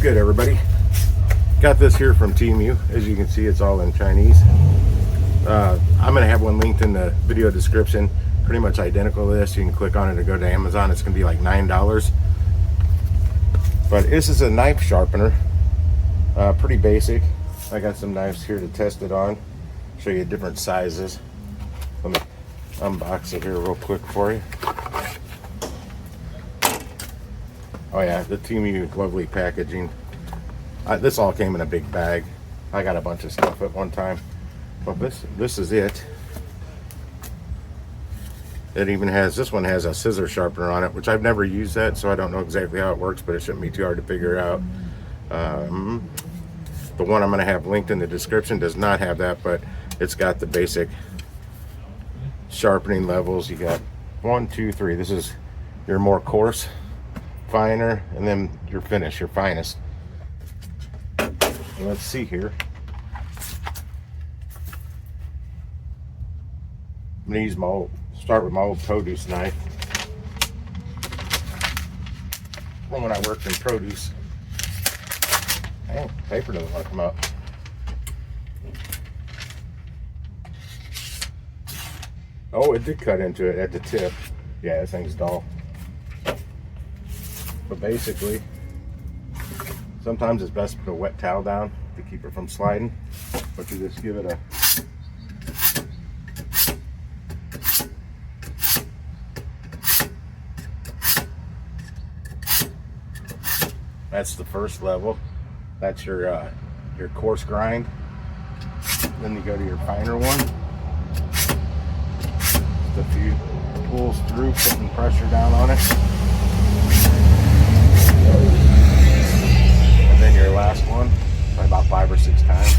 good, everybody? Got this here from Temu. As you can see, it's all in Chinese. I'm gonna have one linked in the video description, pretty much identical to this. You can click on it to go to Amazon. It's gonna be like $9. But this is a knife sharpener, pretty basic. I got some knives here to test it on, show you different sizes. Let me unbox it here real quick for you. Oh yeah, the Temu lovely packaging. This all came in a big bag. I got a bunch of stuff at one time, but this is it. It even has, this one has a scissor sharpener on it, which I've never used that, so I don't know exactly how it works, but it shouldn't be too hard to figure out. The one I'm going to have linked in the description does not have that, but it's got the basic sharpening levels. You got 1, 2, 3. This is your more coarse, finer, and then your finish, your finest. Let's see here. I'm going to start with my old produce knife. From when I worked in produce. Dang, paper doesn't want to come up. Oh, it did cut into it at the tip. Yeah, this thing's dull. But basically, sometimes it's best to put a wet towel down to keep it from sliding. But you just give it a that's the first level. That's your coarse grind. Then you go to your finer one. Just a few pulls through, putting pressure down on it. And then your last one, probably about 5 or 6 times.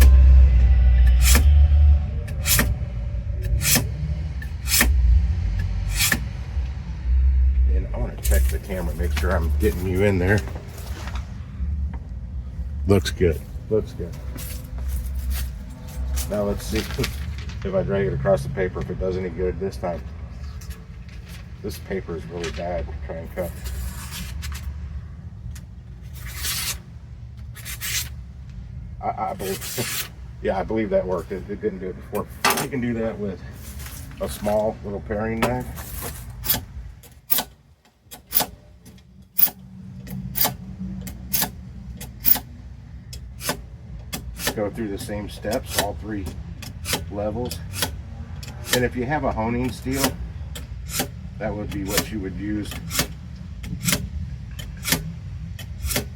And I want to check the camera, make sure I'm getting you in there. Looks good. Looks good. Now let's see if I drag it across the paper, if it does any good this time. This paper is really bad to try and cut. I believe, yeah, I believe that worked. It didn't do it before. You can do that with a small little paring knife. Go through the same steps, all 3 levels. And if you have a honing steel, that would be what you would use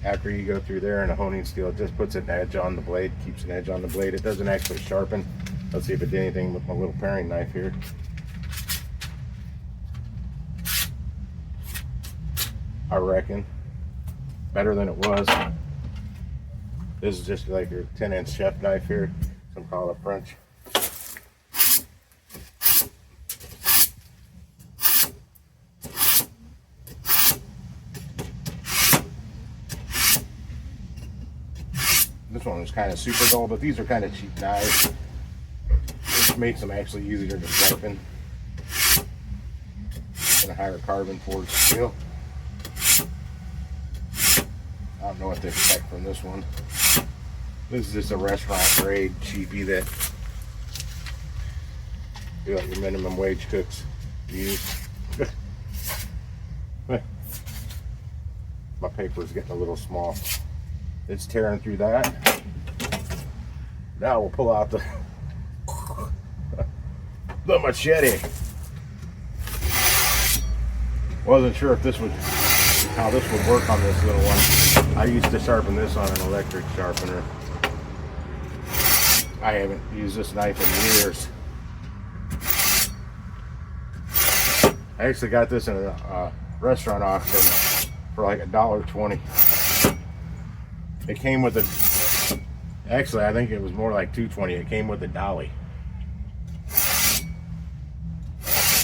after you go through there. And a honing steel, it just puts an edge on the blade, keeps an edge on the blade. It doesn't actually sharpen. Let's see if it did anything with my little paring knife here. I reckon better than it was. This is just like your 10-inch chef knife here. Some call it French. This one was kind of super dull, but these are kind of cheap knives, which makes them actually easier to sharpen. And a higher carbon forged steel. I don't know what to expect from this one. This is just a restaurant grade cheapie that your minimum wage cooks use. My paper is getting a little small. It's tearing through that. Now we'll pull out the machete. Wasn't sure if this would, how this would work on this little one. I used to sharpen this on an electric sharpener. I haven't used this knife in years. I actually got this in a restaurant auction for like $1.20. It came with a, actually I think it was more like $2.20. It came with a dolly.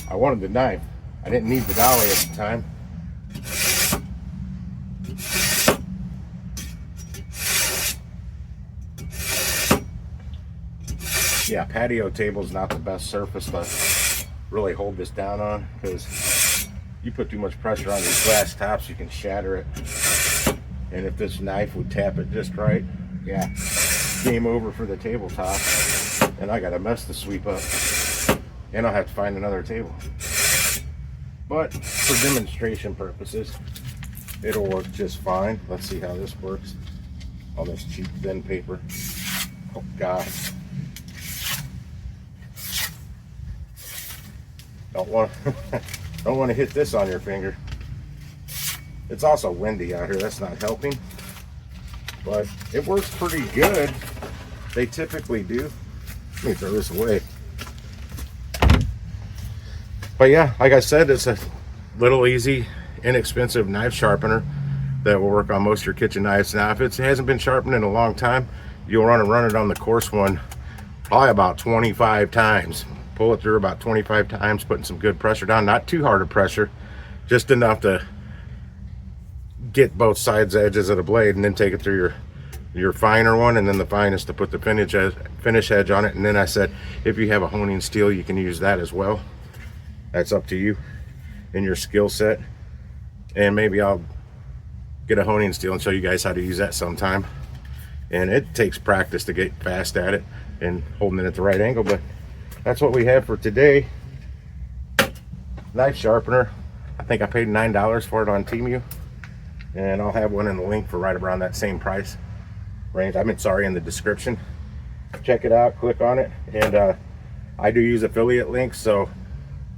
I wanted the knife. I didn't need the dolly at the time. Yeah, patio table is not the best surface to really hold this down on, because you put too much pressure on these glass tops, you can shatter it. And if this knife would tap it just right, yeah, game over for the tabletop. And I got a mess to sweep up. And I'll have to find another table. But for demonstration purposes, it'll work just fine. Let's see how this works on this cheap thin paper. Oh God. Don't want to hit this on your finger. It's also windy out here. That's not helping. But it works pretty good. They typically do. Let me throw this away. But yeah, like I said, it's a little easy, inexpensive knife sharpener that will work on most of your kitchen knives. Now, if it hasn't been sharpened in a long time, you'll run it on the coarse one probably about 25 times. Pull it through about 25 times, putting some good pressure down. Not too hard of pressure, just enough to get both sides edges of the blade, and then take it through your finer one, and then the finest to put the finish edge on it. And then I said, if you have a honing steel, you can use that as well. That's up to you and your skill set. And maybe I'll get a honing steel and show you guys how to use that sometime. And it takes practice to get fast at it and holding it at the right angle. But that's what we have for today. Knife sharpener. I think I paid $9 for it on Temu. And I'll have one in the link for right around that same price range. I mean, sorry, in the description. Check it out, click on it. And I do use affiliate links, so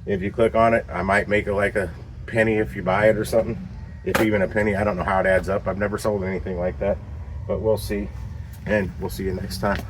if you click on it, I might make it like a penny if you buy it or something. If even a penny. I don't know how it adds up. I've never sold anything like that, but we'll see. And we'll see you next time.